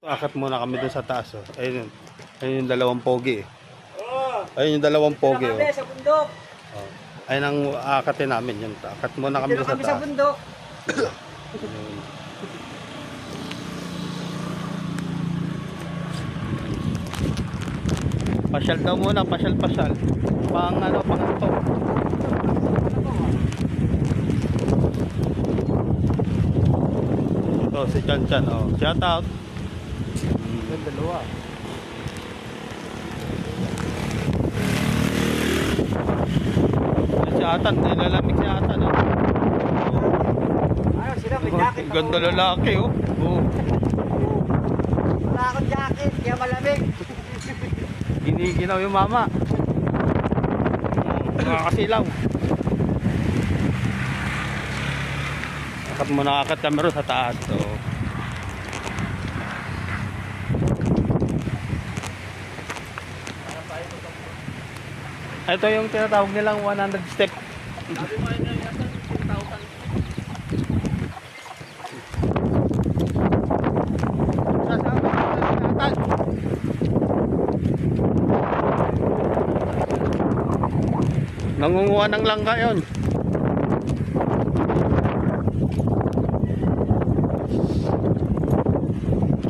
Akat muna kami dun sa taas. Oh. Ayun, ayun yung dalawang pogi. Ayun yung dalawang pogi. Oh. Sa bundok. Oh. Ayun ang aakatin namin. Yun. Akat muna kami dun sa Dito kami sa taas. bundok. Ayun. Pasyal daw muna, pasyal. Pang ano, pang ito. Ito, si Chan. Oh. Shout out. Yung dalawa. Si Atan, nilalamig si Atan. Oh. Ayun sila, may jacket. Ganda lalaki, oh. Oh. Wala akong jacket, kaya malamig. Giniginaw yung mama. Nakakasilaw. Akat mo nakakat kami rin sa taas. So. Ito yung tinatawag nilang 100 step. Nangunguha ng langka yun.